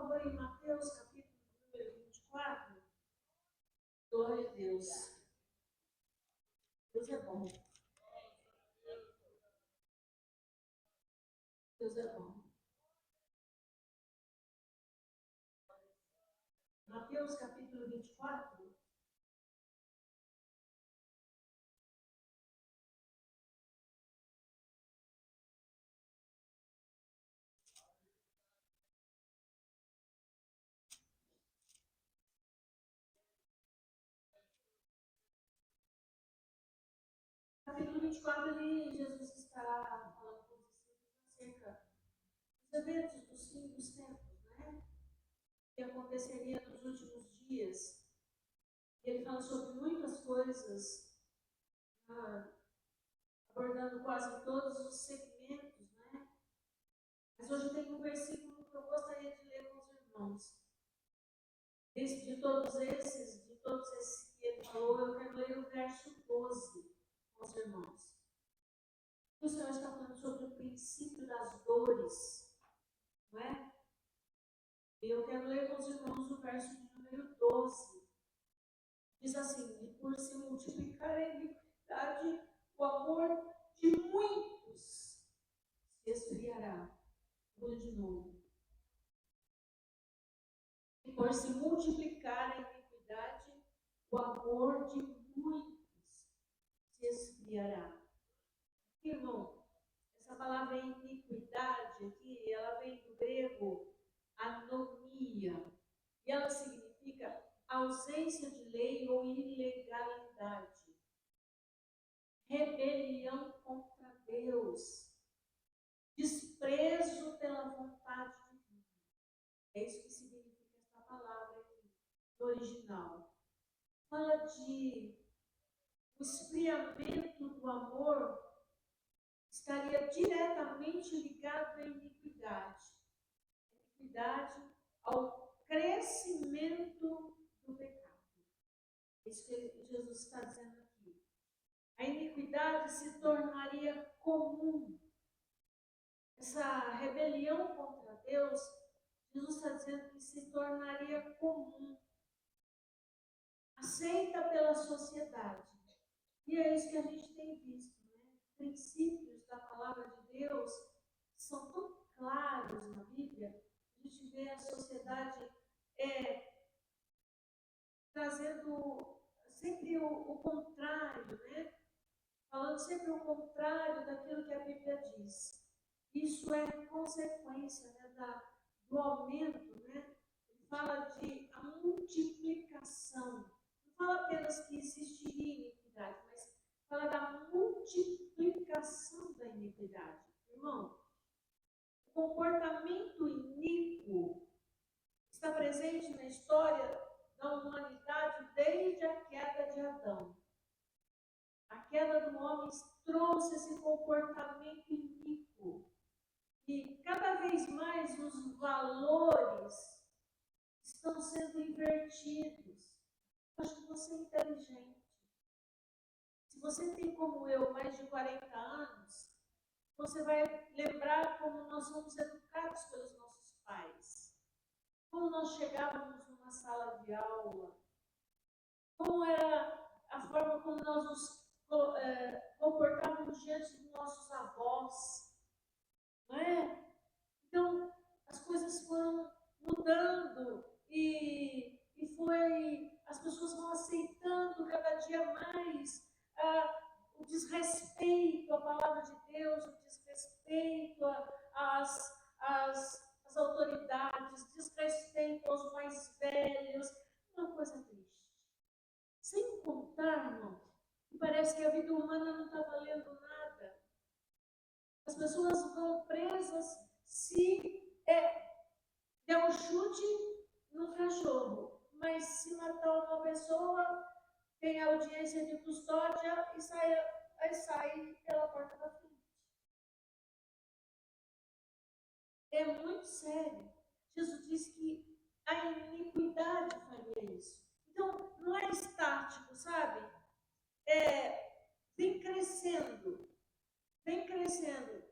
favor, em Mateus, capítulo número 24. Glória a Deus. Deus é bom. Deus é bom. Mateus, capítulo 24. Capítulo 24, Jesus está falando com os discípulos acerca dos eventos dos fins dos tempos, né? Que aconteceria nos últimos dias. Ele fala sobre muitas coisas, abordando quase todos os segmentos, né? Mas hoje tem um versículo que eu gostaria de ler com os irmãos. De todos esses que ele falou, eu quero ler o verso 12 com os irmãos. O Senhor está falando sobre o princípio das dores, não é? E eu quero ler com os irmãos o verso de número 12. Diz assim: e por se multiplicar a iniquidade, o amor de muitos se esfriará. Vou ler de novo. E por se multiplicar a iniquidade, o amor de muitos se esfriará. Irmão, essa palavra iniquidade aqui, ela vem do grego anomia, e ela significa ausência de lei ou ilegalidade, rebelião contra Deus, desprezo pela vontade divina. É isso que significa essa palavra aqui, no original. Fala de o esfriamento do amor estaria diretamente ligado à iniquidade. Iniquidade ao crescimento do pecado. É isso que Jesus está dizendo aqui. A iniquidade se tornaria comum. Essa rebelião contra Deus, Jesus está dizendo que se tornaria comum. Aceita pela sociedade. E é isso que a gente tem visto, né? Princípios da palavra de Deus são tão claros na Bíblia. A gente vê a sociedade trazendo sempre o contrário, né? Falando sempre o contrário daquilo que a Bíblia diz. Isso é consequência, né, do aumento, né? Ele fala de a multiplicação. Não fala apenas que existiria iniquidade, mas fala da multiplicação da iniquidade. Irmão, o comportamento iníquo está presente na história da humanidade desde a queda de Adão. A queda do homem trouxe esse comportamento iníquo. E cada vez mais os valores estão sendo invertidos. Eu acho que você é inteligente. Se você tem, como eu, mais de 40 anos, você vai lembrar como nós fomos educados pelos nossos pais. Como nós chegávamos numa sala de aula. Como era a forma como nós nos comportávamos diante dos nossos avós. Não é? Então, as coisas foram mudando e as pessoas vão aceitando cada dia mais o desrespeito à palavra de Deus, o desrespeito às autoridades, desrespeito aos mais velhos. Uma coisa triste. Sem contar, irmão, que parece que a vida humana não está valendo nada. As pessoas vão presas se der um chute no cachorro, mas se matar uma pessoa, tem audiência de custódia e sai pela porta da frente. É muito sério. Jesus disse que a iniquidade faria isso. Então, não é estático, sabe? Vem crescendo. Vem crescendo.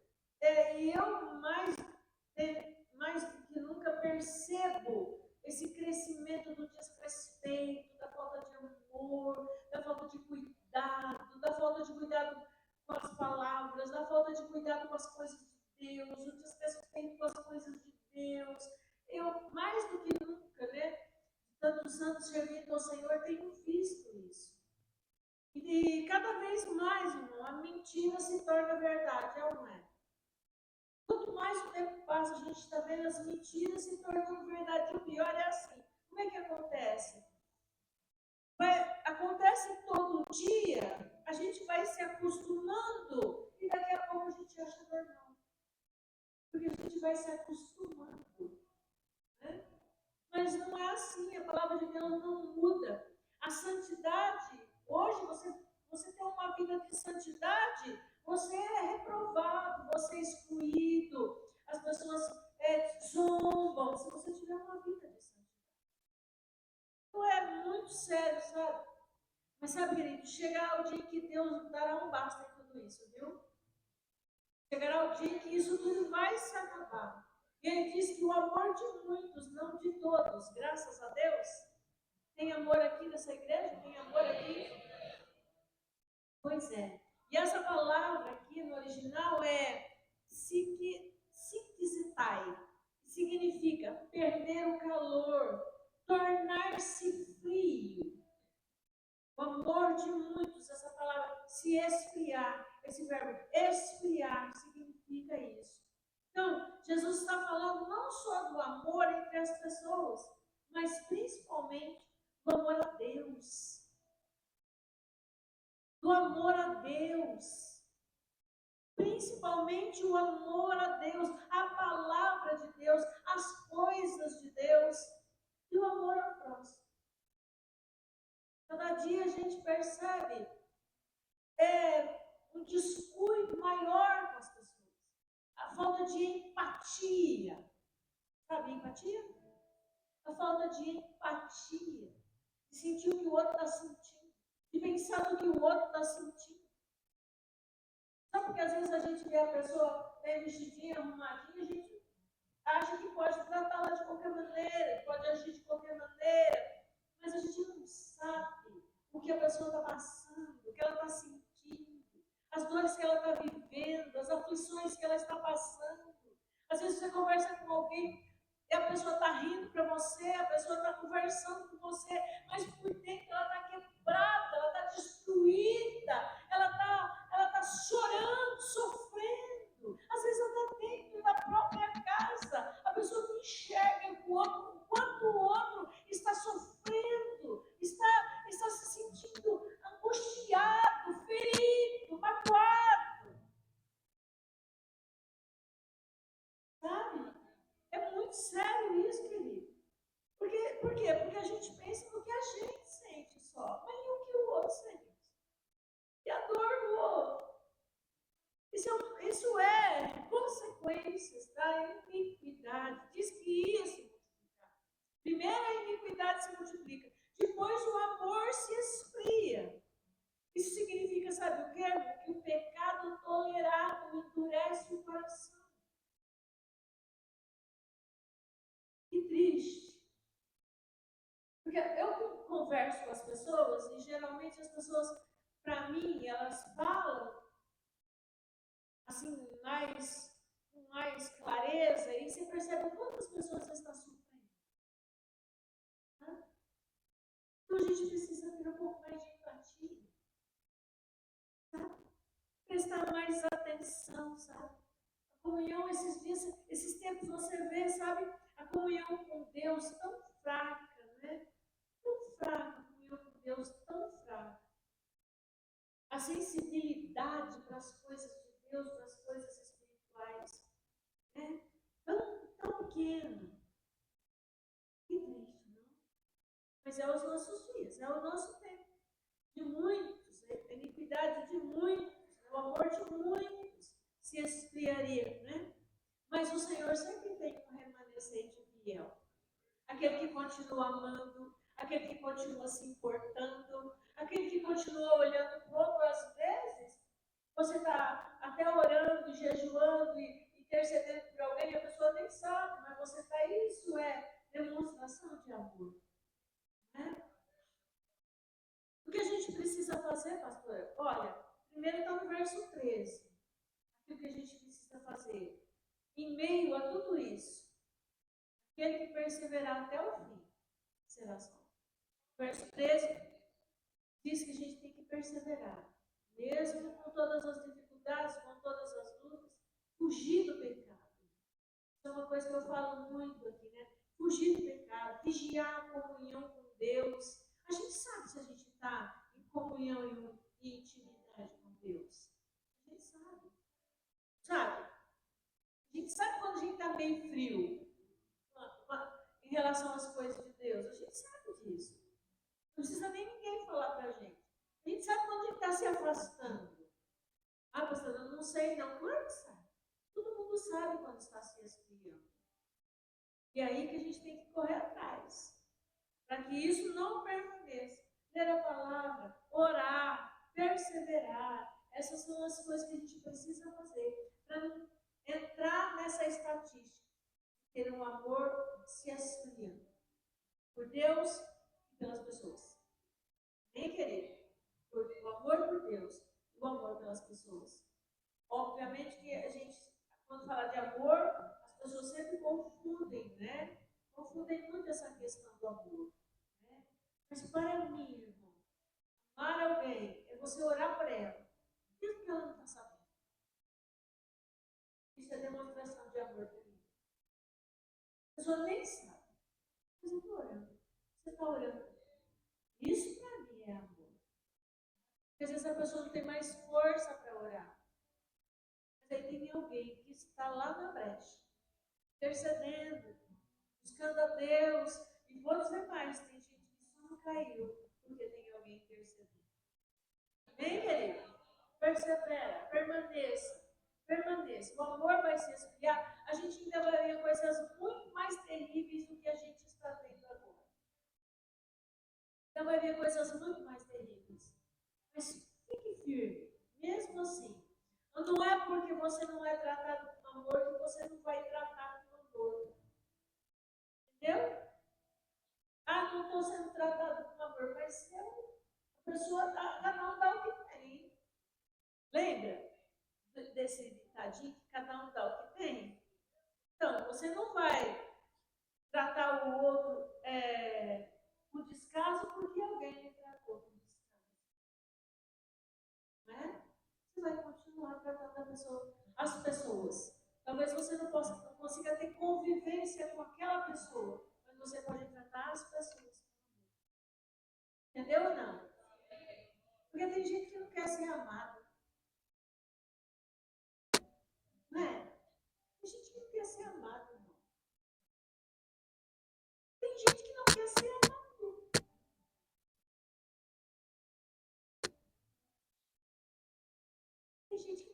E eu, mais do que nunca, percebo esse crescimento do desrespeito, da falta de amor, da falta de cuidado, da falta de cuidado com as palavras, da falta de cuidado com as coisas de Deus, o desrespeito com as coisas de Deus. Eu, mais do que nunca, né, tantos anos servindo ao Senhor, tenho visto isso. E cada vez mais, irmão, a mentira se torna verdade, é ou não é? Quanto mais o tempo passa, a gente está vendo as mentiras se tornando verdade. E o pior é assim. Como é que acontece? Acontece todo dia, a gente vai se acostumando e daqui a pouco a gente acha normal. Porque a gente vai se acostumando. Né? Mas não é assim, a palavra de Deus não muda. A santidade, hoje você tem uma vida de santidade, você é reprovado, você é excluído, as pessoas zombam, se você tiver uma vida de santidade. Então é muito sério, sabe? Mas sabe, querido, chegará o dia que Deus dará um basta em tudo isso, viu? Chegará o dia em que isso tudo vai se acabar. E ele diz que o amor de muitos, não de todos, graças a Deus. Tem amor aqui nessa igreja? Tem amor aqui? Pois é. E essa palavra aqui no original é psiquisitai, que significa perder o calor, tornar-se frio. O amor de muitos, essa palavra, se esfriar, esse verbo esfriar significa isso. Então, Jesus está falando não só do amor entre as pessoas, mas principalmente do amor a Deus. Do amor a Deus. Principalmente o amor a Deus, a palavra de Deus, as coisas de Deus e o amor ao próximo. Cada dia a gente percebe um descuido maior com as pessoas. A falta de empatia. Sabe empatia? A falta de empatia. De sentir o que o outro está sentindo. De pensar no que o outro está sentindo. Sabe porque às vezes a gente vê a pessoa bem vestidinha, arrumadinha, a gente acha que pode tratá-la de qualquer maneira, pode agir de qualquer maneira, mas a gente não sabe o que a pessoa está passando, o que ela está sentindo, as dores que ela está vivendo, as aflições que ela está passando. Às vezes você conversa com alguém e a pessoa está rindo para você, a pessoa está conversando com você, mas por dentro ela está quebrada, ela está destruída, ela está chorando, sofrendo. Às vezes até dentro da própria casa, a pessoa não enxerga o quanto o outro está sofrendo, está se sentindo angustiado, ferido, magoado. Sabe? É muito sério isso, querido. Por quê? Porque a gente pensa no que a gente sente só, mas e o que o outro sente? E a dor do outro? Isso é consequências da iniquidade. Diz que ia se multiplicar. Primeiro a iniquidade se multiplica, depois o amor se esfria. Isso significa, sabe o quê? Que o pecado tolerado endurece o coração. Que triste. Porque eu converso com as pessoas e geralmente as pessoas, para mim, elas falam assim, com mais clareza, e você percebe quantas pessoas estão sofrendo. Né? Então a gente precisa ter um pouco mais de empatia. Sabe? Prestar mais atenção, sabe? A comunhão, esses tempos você vê, sabe? A comunhão com Deus tão fraca, né? Tão fraca, a comunhão com Deus tão fraca. A sensibilidade para as coisas de Deus, para as coisas espirituais, né? Tão pequeno. Que triste, não? Mas é os nossos dias, é o nosso tempo. De muitos, a iniquidade de muitos, o amor de muitos se esfriaria, né? Mas o Senhor sempre tem um remanescente fiel. Aquele que continua amando, aquele que continua se importando, aquele que continua olhando como às vezes você está até orando, jejuando e intercedendo por alguém, a pessoa nem sabe, mas você está, isso é demonstração de amor. Né? O que a gente precisa fazer, pastor? Olha, primeiro está no verso 13. O que a gente precisa fazer? Em meio a tudo isso, aquele que perseverar até o fim será salvo. Verso 13 diz que a gente tem que perseverar, mesmo com todas as dificuldades, com todas as lutas, fugir do pecado. Isso é uma coisa que eu falo muito aqui, né? Fugir do pecado, vigiar a comunhão com Deus. A gente sabe se a gente está em comunhão e intimidade com Deus. A gente sabe. Sabe? A gente sabe quando a gente está meio frio em relação às coisas de Deus. A gente sabe disso. Não precisa nem ninguém falar para a gente. A gente sabe quando a gente está se afastando. Ah, pastor, eu não sei não. Claro que sabe. Todo mundo sabe quando está se esfriando. E aí que a gente tem que correr atrás. Para que isso não permaneça. Ler a palavra, orar, perseverar. Essas são as coisas que a gente precisa fazer. Para não entrar nessa estatística. Ter um amor se esfriando. Por Deus e pelas pessoas. Nem querer. O amor por Deus e o amor pelas pessoas. Obviamente que a gente, quando fala de amor, as pessoas sempre confundem, né? Confundem muito essa questão do amor. Né? Mas para mim, irmão, amar alguém é você orar por ela, mesmo que ela não está sabendo. Isso é demonstração de amor por mim. A pessoa nem sabe. Mas eu estou orando. Você está orando. Isso para mim é amor. Porque às vezes a pessoa não tem mais força para orar. Mas aí tem alguém que está lá na brecha, intercedendo, buscando a Deus. E todos os demais, tem gente que só não caiu porque tem alguém intercedendo. Amém, querido? Persevera, permaneça. Permaneça. O amor vai se esfriar. A gente ainda vai ver coisas muito mais terríveis do que a gente está vendo agora. Ainda vai ver coisas muito mais terríveis. Mas fique firme, mesmo assim. Não é porque você não é tratado com amor que você não vai tratar com amor. Entendeu? Ah, não estou sendo tratado com amor, mas a pessoa cada um dá o que tem. Lembra desse ditadinho que cada um dá o que tem? Então, você não vai tratar o outro com descaso porque alguém lhe tratou com descaso. Né? Você vai continuar tratando as pessoas. Talvez você não consiga ter convivência com aquela pessoa, mas você pode tratar as pessoas. Entendeu ou não? Porque tem gente que não quer ser amado. Não é? Tem gente que não quer ser amado, não. Tem gente que não quer ser amado. Tem gente que